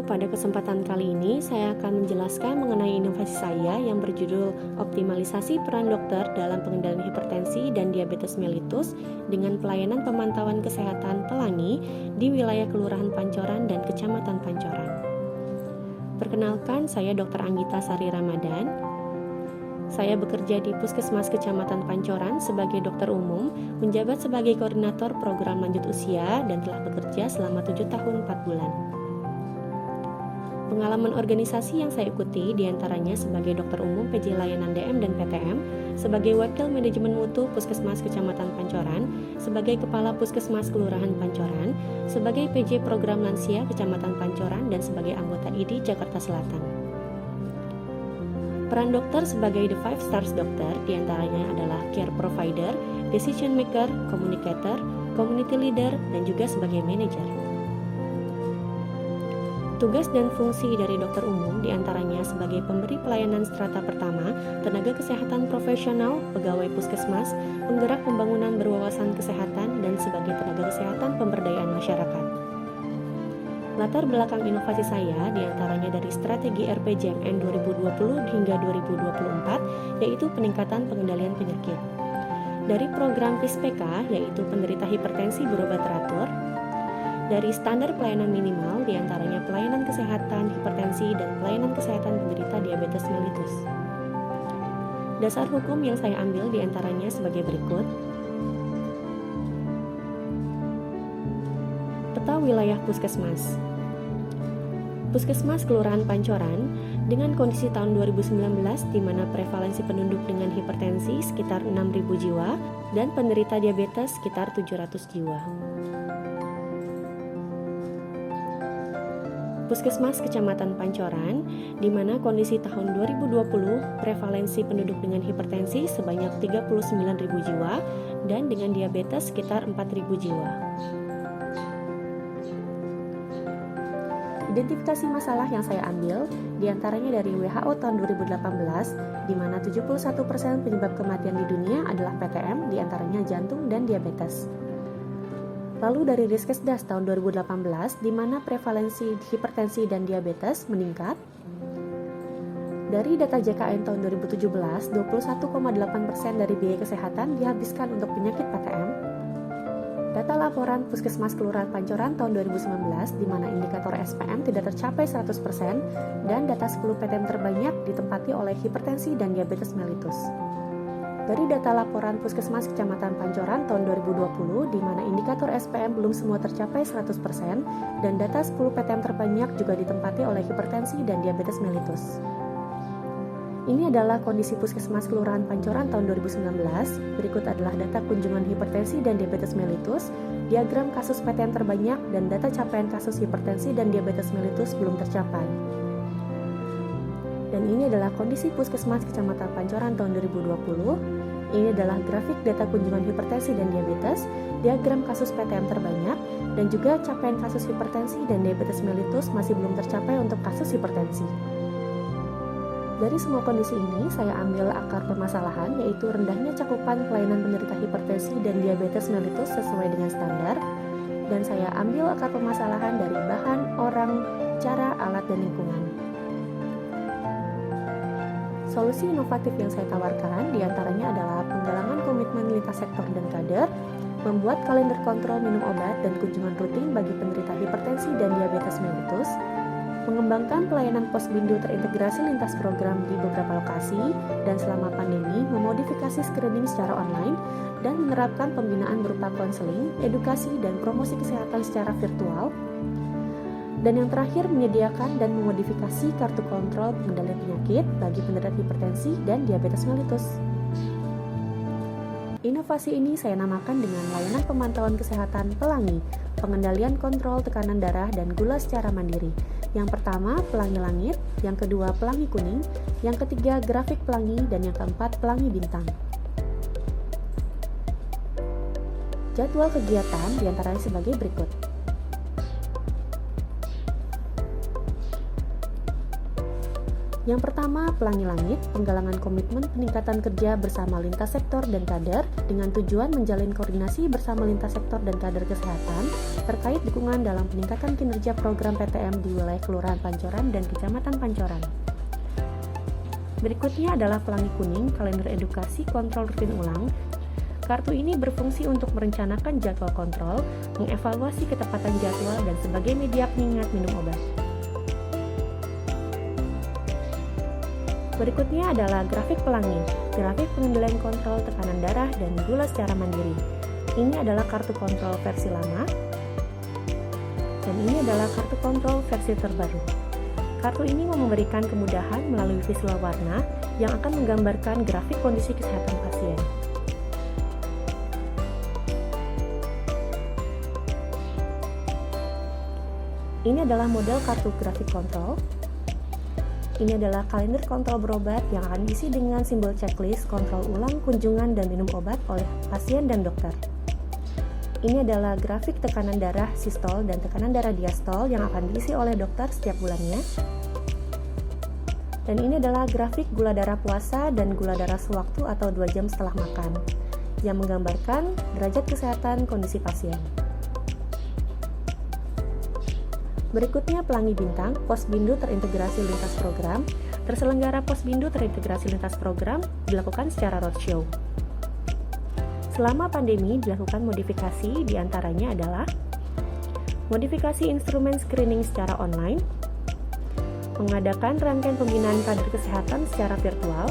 pada kesempatan kali ini saya akan menjelaskan mengenai inovasi saya yang berjudul Optimalisasi Peran Dokter dalam Pengendalian Hipertensi dan Diabetes Mellitus dengan pelayanan pemantauan kesehatan Pelangi di wilayah Kelurahan Pancoran dan Kecamatan Pancoran. Perkenalkan, saya Dr. Anggita Sari Ramadan. Saya bekerja di Puskesmas Kecamatan Pancoran sebagai dokter umum, menjabat sebagai koordinator program lanjut usia dan telah bekerja selama 7 tahun 4 bulan. Pengalaman organisasi yang saya ikuti diantaranya sebagai dokter umum PJ Layanan DM dan PTM, sebagai wakil manajemen mutu Puskesmas Kecamatan Pancoran, sebagai kepala Puskesmas Kelurahan Pancoran, sebagai PJ Program Lansia Kecamatan Pancoran, dan sebagai anggota ID Jakarta Selatan. Peran dokter sebagai The Five Stars Doctor diantaranya adalah care provider, decision maker, communicator, community leader, dan juga sebagai manager. Tugas dan fungsi dari dokter umum diantaranya sebagai pemberi pelayanan strata pertama, tenaga kesehatan profesional, pegawai puskesmas, penggerak pembangunan berwawasan kesehatan, dan sebagai tenaga kesehatan pemberdayaan masyarakat. Latar belakang inovasi saya diantaranya dari strategi RPJMN 2020 hingga 2024, yaitu peningkatan pengendalian penyakit. Dari program PISPK, yaitu penderita hipertensi berobat teratur. Dari standar pelayanan minimal, diantaranya pelayanan kesehatan hipertensi dan pelayanan kesehatan penderita diabetes mellitus. Dasar hukum yang saya ambil diantaranya sebagai berikut. Peta wilayah puskesmas. Puskesmas Kelurahan Pancoran dengan kondisi tahun 2019 di mana prevalensi penduduk dengan hipertensi sekitar 6.000 jiwa dan penderita diabetes sekitar 700 jiwa. Puskesmas Kecamatan Pancoran, di mana kondisi tahun 2020 prevalensi penduduk dengan hipertensi sebanyak 39.000 jiwa dan dengan diabetes sekitar 4.000 jiwa. Identifikasi masalah yang saya ambil diantaranya dari WHO tahun 2018, di mana 71% penyebab kematian di dunia adalah PTM, diantaranya jantung dan diabetes. Lalu dari Riskesdas tahun 2018, di mana prevalensi hipertensi dan diabetes meningkat. Dari data JKN tahun 2017, 21,8% dari biaya kesehatan dihabiskan untuk penyakit PTM. Data laporan Puskesmas Kelurahan Pancoran tahun 2019, di mana indikator SPM tidak tercapai 100%, dan data 10 PTM terbanyak ditempati oleh hipertensi dan diabetes mellitus. Dari data laporan Puskesmas Kecamatan Pancoran tahun 2020, di mana indikator SPM belum semua tercapai 100%, dan data 10 PTM terbanyak juga ditempati oleh hipertensi dan diabetes mellitus. Ini adalah kondisi Puskesmas Kelurahan Pancoran tahun 2019. Berikut adalah data kunjungan hipertensi dan diabetes mellitus, diagram kasus PTM terbanyak, dan data capaian kasus hipertensi dan diabetes mellitus belum tercapai. Dan ini adalah kondisi Puskesmas Kecamatan Pancoran tahun 2020. Ini adalah grafik data kunjungan hipertensi dan diabetes, diagram kasus PTM terbanyak, dan juga capaian kasus hipertensi dan diabetes mellitus masih belum tercapai untuk kasus hipertensi. Dari semua kondisi ini, saya ambil akar permasalahan, yaitu rendahnya cakupan pelayanan penderita hipertensi dan diabetes mellitus sesuai dengan standar, dan saya ambil akar permasalahan dari bahan, orang, cara, alat, dan lingkungan. Solusi inovatif yang saya tawarkan diantaranya adalah penggalangan komitmen lintas sektor dan kader, membuat kalender kontrol minum obat dan kunjungan rutin bagi penderita hipertensi dan diabetes mellitus, mengembangkan pelayanan posbindu terintegrasi lintas program di beberapa lokasi, dan selama pandemi memodifikasi screening secara online dan menerapkan pembinaan berupa konseling, edukasi, dan promosi kesehatan secara virtual. Dan yang terakhir, menyediakan dan memodifikasi kartu kontrol pengendalian penyakit bagi penderita hipertensi dan diabetes mellitus. Inovasi ini saya namakan dengan layanan pemantauan kesehatan Pelangi, pengendalian kontrol tekanan darah dan gula secara mandiri. Yang pertama, pelangi langit, yang kedua, pelangi kuning, yang ketiga, grafik pelangi, dan yang keempat, pelangi bintang. Jadwal kegiatan diantaranya sebagai berikut. Yang pertama, Pelangi Langit, penggalangan komitmen peningkatan kerja bersama lintas sektor dan kader dengan tujuan menjalin koordinasi bersama lintas sektor dan kader kesehatan terkait dukungan dalam peningkatan kinerja program PTM di wilayah Kelurahan Pancoran dan Kecamatan Pancoran. Berikutnya adalah Pelangi Kuning, kalender edukasi kontrol rutin ulang. Kartu ini berfungsi untuk merencanakan jadwal kontrol, mengevaluasi ketepatan jadwal, dan sebagai media pengingat minum obat. Berikutnya adalah grafik pelangi, grafik pengendalian kontrol tekanan darah dan gula secara mandiri. Ini adalah kartu kontrol versi lama, dan ini adalah kartu kontrol versi terbaru. Kartu ini memberikan kemudahan melalui visual warna yang akan menggambarkan grafik kondisi kesehatan pasien. Ini adalah model kartu grafik kontrol. Ini adalah kalender kontrol berobat yang akan diisi dengan simbol checklist kontrol ulang kunjungan dan minum obat oleh pasien dan dokter. Ini adalah grafik tekanan darah sistol dan tekanan darah diastol yang akan diisi oleh dokter setiap bulannya. Dan ini adalah grafik gula darah puasa dan gula darah sewaktu atau 2 jam setelah makan yang menggambarkan derajat kesehatan kondisi pasien. Berikutnya Pelangi Bintang, Posbindu terintegrasi lintas program. Terselenggara Posbindu terintegrasi lintas program dilakukan secara roadshow. Selama pandemi dilakukan modifikasi, diantaranya adalah modifikasi instrumen screening secara online, mengadakan rangkaian pembinaan kader kesehatan secara virtual,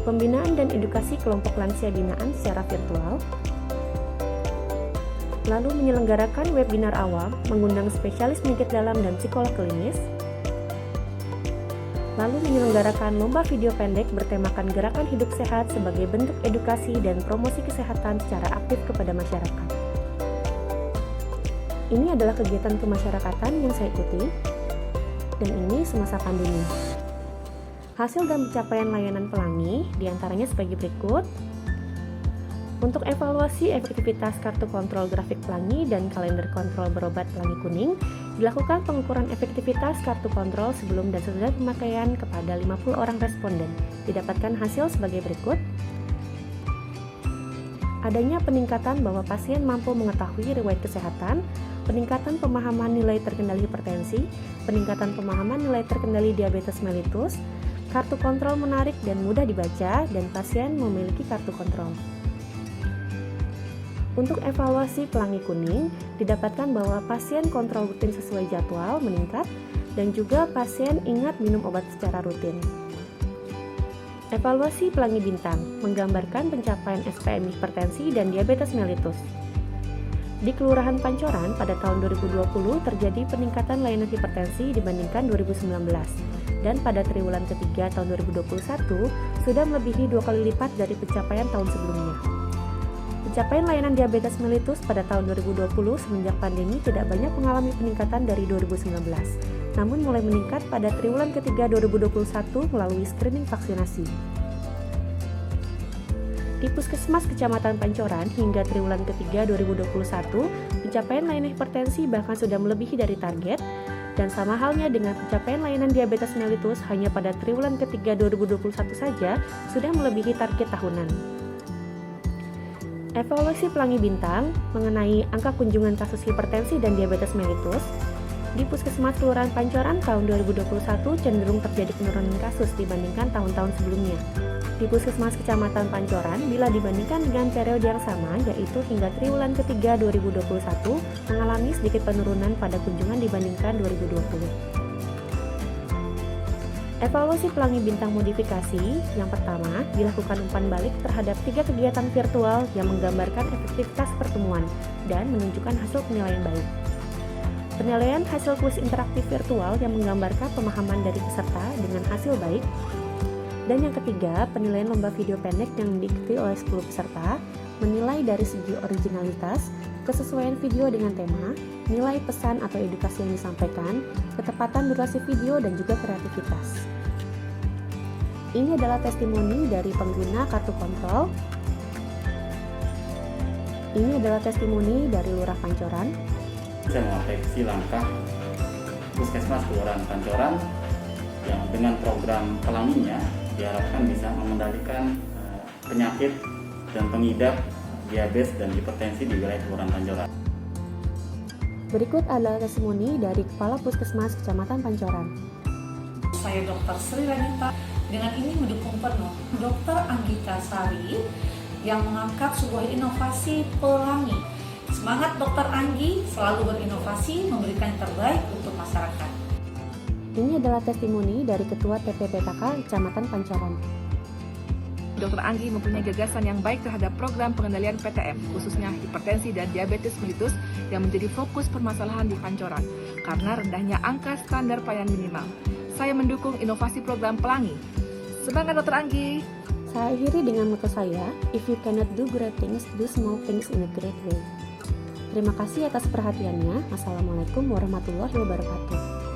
pembinaan dan edukasi kelompok lansia binaan secara virtual, lalu menyelenggarakan webinar awal, mengundang spesialis penyakit dalam dan psikolog klinis, lalu menyelenggarakan lomba video pendek bertemakan gerakan hidup sehat sebagai bentuk edukasi dan promosi kesehatan secara aktif kepada masyarakat. Ini adalah kegiatan kemasyarakatan yang saya ikuti, dan ini semasa pandemi. Hasil dan pencapaian layanan Pelangi diantaranya sebagai berikut. Untuk evaluasi efektivitas kartu kontrol grafik Pelangi dan kalender kontrol berobat Pelangi Kuning, dilakukan pengukuran efektivitas kartu kontrol sebelum dan sesudah pemakaian kepada 50 orang responden. Didapatkan hasil sebagai berikut. Adanya peningkatan bahwa pasien mampu mengetahui riwayat kesehatan, peningkatan pemahaman nilai terkendali hipertensi, peningkatan pemahaman nilai terkendali diabetes mellitus, kartu kontrol menarik dan mudah dibaca, dan pasien memiliki kartu kontrol. Untuk evaluasi Pelangi Kuning, didapatkan bahwa pasien kontrol rutin sesuai jadwal meningkat dan juga pasien ingat minum obat secara rutin. Evaluasi Pelangi Bintang menggambarkan pencapaian SPM hipertensi dan diabetes mellitus. Di Kelurahan Pancoran pada tahun 2020 terjadi peningkatan layanan hipertensi dibandingkan 2019 dan pada triwulan ketiga tahun 2021 sudah melebihi 2 kali lipat dari pencapaian tahun sebelumnya. Pencapaian layanan diabetes mellitus pada tahun 2020 semenjak pandemi tidak banyak mengalami peningkatan dari 2019, namun mulai meningkat pada triwulan ketiga 2021 melalui screening vaksinasi. Di Puskesmas Kecamatan Pancoran hingga triwulan ketiga 2021, pencapaian layanan hipertensi bahkan sudah melebihi dari target, dan sama halnya dengan pencapaian layanan diabetes mellitus hanya pada triwulan ketiga 2021 saja sudah melebihi target tahunan. Evaluasi Pelangi Bintang mengenai angka kunjungan kasus hipertensi dan diabetes mellitus di Puskesmas Kelurahan Pancoran tahun 2021 cenderung terjadi penurunan kasus dibandingkan tahun-tahun sebelumnya. Di Puskesmas Kecamatan Pancoran, bila dibandingkan dengan periode yang sama, yaitu hingga triwulan ketiga 2021, mengalami sedikit penurunan pada kunjungan dibandingkan 2020. Evaluasi Pelangi Bintang modifikasi, yang pertama, dilakukan umpan balik terhadap 3 kegiatan virtual yang menggambarkan efektivitas pertemuan dan menunjukkan hasil penilaian baik. Penilaian hasil kuis interaktif virtual yang menggambarkan pemahaman dari peserta dengan hasil baik. Dan yang ketiga, penilaian lomba video pendek yang diikuti oleh 10 peserta, menilai dari segi originalitas, kesesuaian video dengan tema, nilai pesan atau edukasi yang disampaikan, ketepatan durasi video, dan juga kreativitas. Ini adalah testimoni dari pengguna kartu kontrol. Ini adalah testimoni dari Lurah Pancoran. Saya mengadopsi langkah Puskesmas Kelurahan Pancoran yang dengan program Pelanginya diharapkan bisa mengendalikan penyakit dan pengidap diabetes dan hipertensi di wilayah Kelurahan Pancoran. Berikut adalah testimoni dari Kepala Puskesmas Kecamatan Pancoran. Saya Dr. Sri Ranita dengan ini mendukung penuh Dr. Anggita Sari yang mengangkat sebuah inovasi pelangi. Semangat Dr. Anggi selalu berinovasi, memberikan yang terbaik untuk masyarakat. Ini adalah testimoni dari Ketua TPPKK Kecamatan Pancoran. Dr. Anggi mempunyai gagasan yang baik terhadap program pengendalian PTM, khususnya hipertensi dan diabetes mellitus yang menjadi fokus permasalahan di Pancoran karena rendahnya angka standar pelayanan minimal. Saya mendukung inovasi program Pelangi. Semangat Dr. Anggi! Saya akhiri dengan moto saya, if you cannot do great things, do small things in a great way. Terima kasih atas perhatiannya. Wassalamualaikum warahmatullahi wabarakatuh.